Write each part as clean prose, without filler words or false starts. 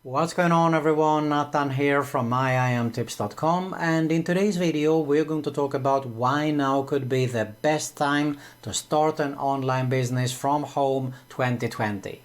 What's going on everyone, Nathan here from Myimtips.com, and in today's video we're going to talk about why now could be the best time to start an online business from home 2020.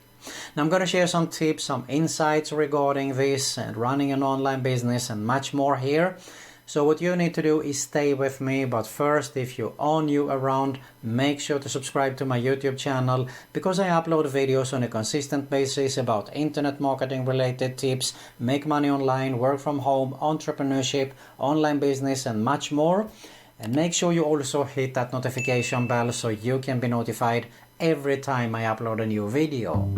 Now I'm going to share some tips, some insights regarding this and running an online business and much more here. So what you need to do is stay with me, but first, if you are new around, make sure to subscribe to my YouTube channel because I upload videos on a consistent basis about internet marketing related tips, make money online, work from home, entrepreneurship, online business and much more. And make sure you also hit that notification bell so you can be notified every time I upload a new video.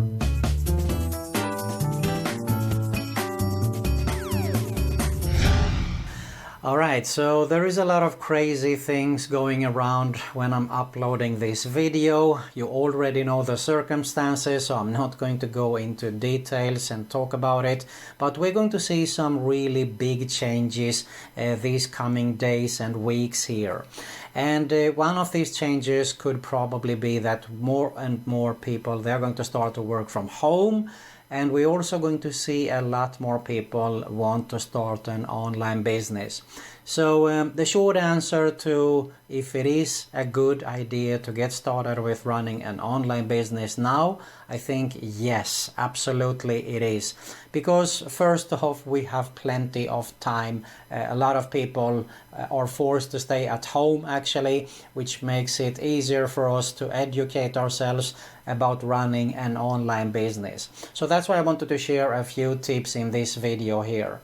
Alright, so there is a lot of crazy things going around when I'm uploading this video. You already know the circumstances, so I'm not going to go into details and talk about it. But we're going to see some really big changes these coming days and weeks here. And one of these changes could probably be that more and more people, they're going to start to work from home. And we're also going to see a lot more people want to start an online business. So the short answer to if it is a good idea to get started with running an online business now, I think yes, absolutely it is. Because first off, we have plenty of time. A lot of people are forced to stay at home actually, which makes it easier for us to educate ourselves about running an online business. So that's why I wanted to share a few tips in this video here.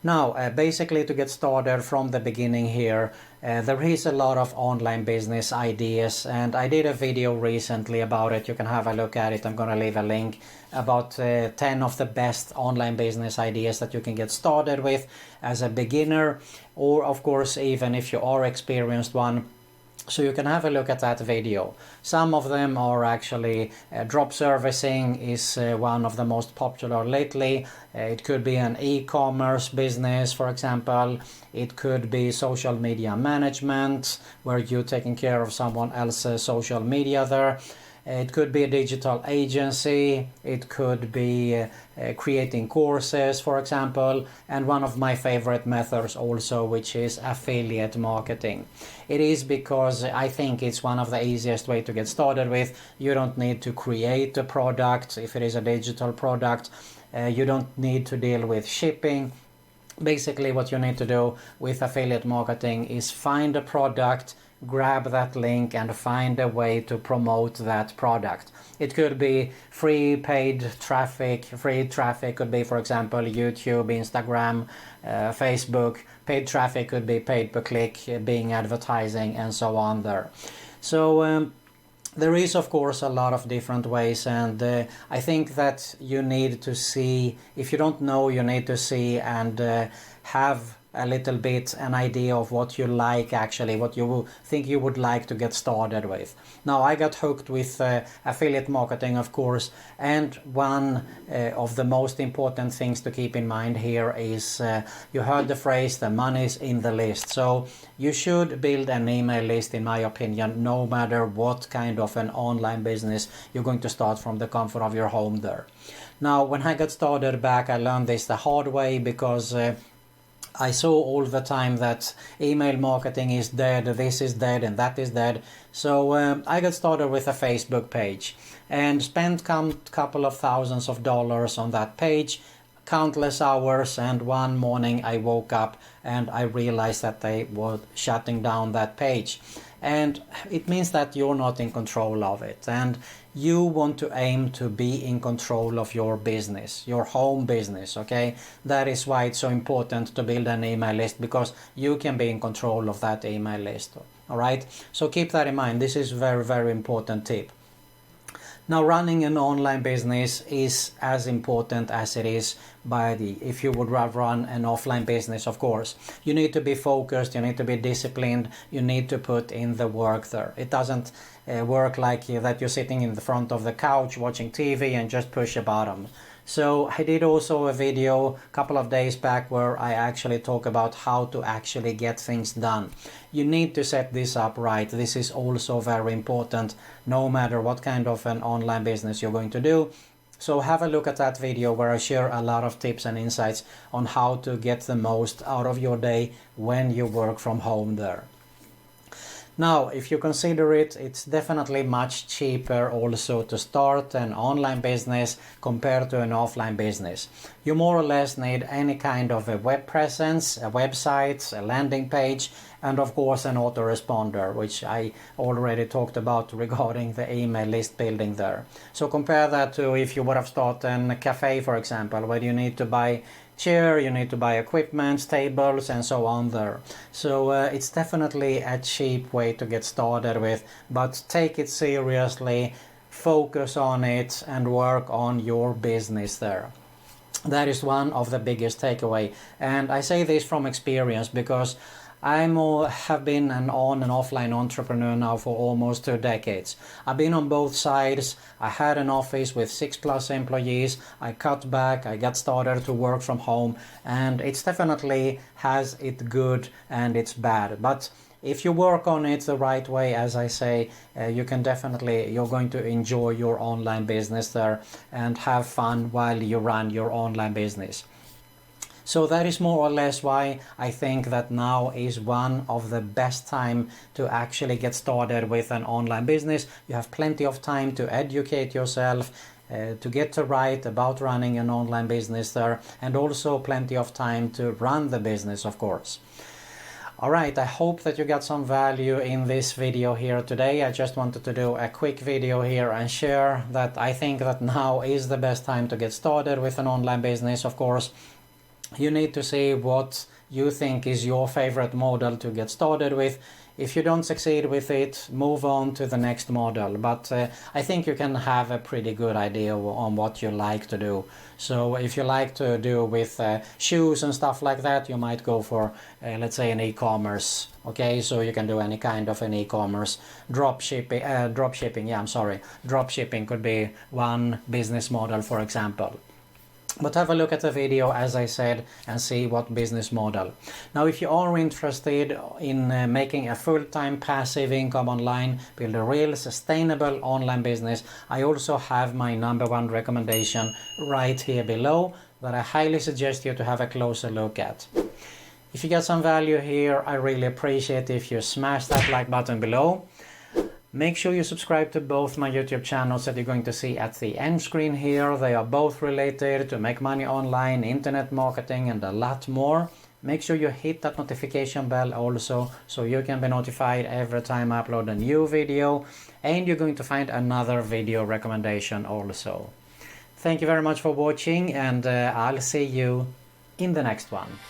Now, basically to get started from the beginning here, there is a lot of online business ideas and I did a video recently about it. You can have a look at it. I'm going to leave a link about 10 of the best online business ideas that you can get started with as a beginner, or of course even if you are experienced one. So you can have a look at that video. Some of them are actually drop servicing is one of the most popular lately. It could be an e-commerce business, for example. It could be social media management, where you're taking care of someone else's social media there. It could be a digital agency, it could be creating courses, for example, and one of my favorite methods also, which is affiliate marketing. It is because I think it's one of the easiest way to get started with. You don't need to create a product if it is a digital product. You don't need to deal with shipping. Basically what you need to do with affiliate marketing is find a product, grab that link and find a way to promote that product. It could be free paid traffic. Free traffic could be, for example, YouTube, Instagram, Facebook. Paid traffic could be paid per click, being advertising and so on there. So there is of course a lot of different ways, and I think that you need to see, if you don't know, you need to see and have a little bit an idea of what you like actually, what you think you would like to get started with. Now I got hooked with affiliate marketing of course, and one of the most important things to keep in mind here is you heard the phrase the money's in the list. So you should build an email list in my opinion, no matter what kind of an online business you're going to start from the comfort of your home there. Now when I got started back, I learned this the hard way because I saw all the time that email marketing is dead, this is dead and that is dead. So I got started with a Facebook page and spent couple of thousands of dollars on that page, countless hours, and one morning I woke up and I realized that they were shutting down that page. And it means that you're not in control of it, and you want to aim to be in control of your business, your home business, okay? That is why it's so important to build an email list, because you can be in control of that email list, all right? So keep that in mind. This is a very, very important tip. Now running an online business is as important as it is if you would run an offline business, of course. You need to be focused, you need to be disciplined, you need to put in the work there. It doesn't work like that you're sitting in the front of the couch watching TV and just push a button. So I did also a video a couple of days back where I actually talk about how to actually get things done. You need to set this up right. This is also very important no matter what kind of an online business you're going to do. So have a look at that video where I share a lot of tips and insights on how to get the most out of your day when you work from home there. Now, if you consider it, it's definitely much cheaper also to start an online business compared to an offline business. You more or less need any kind of a web presence, a website, a landing page, and of course an autoresponder, which I already talked about regarding the email list building there. So compare that to if you would have started a cafe, for example, where you need to buy chair, you need to buy equipment, tables, and so on there. So it's definitely a cheap way to get started with, but take it seriously, focus on it, and work on your business there. That is one of the biggest takeaway, and I say this from experience because I have been an on and offline entrepreneur now for almost 2 decades. I've been on both sides. I had an office with 6+ employees. I cut back, I got started to work from home, and it's definitely has it good and it's bad. But if you work on it the right way, as I say, you're going to enjoy your online business there and have fun while you run your online business. So that is more or less why I think that now is one of the best time to actually get started with an online business. You have plenty of time to educate yourself, to get to write about running an online business there, and also plenty of time to run the business, of course. Alright, I hope that you got some value in this video here today. I just wanted to do a quick video here and share that I think that now is the best time to get started with an online business. Of course, you need to see what you think is your favorite model to get started with. If you don't succeed with it, move on to the next model. But I think you can have a pretty good idea on what you like to do. So if you like to do with shoes and stuff like that, you might go for, let's say, an e-commerce. Okay, so you can do any kind of an e-commerce. Dropshipping could be one business model, for example. But have a look at the video, as I said, and see what business model. Now, if you are interested in making a full-time passive income online, build a real sustainable online business, I also have my #1 recommendation right here below that I highly suggest you to have a closer look at. If you get some value here, I really appreciate if you smash that like button below. Make sure you subscribe to both my YouTube channels that you're going to see at the end screen here. They are both related to make money online, internet marketing, and a lot more. Make sure you hit that notification bell also so you can be notified every time I upload a new video, and you're going to find another video recommendation also. Thank you very much for watching, and I'll see you in the next one.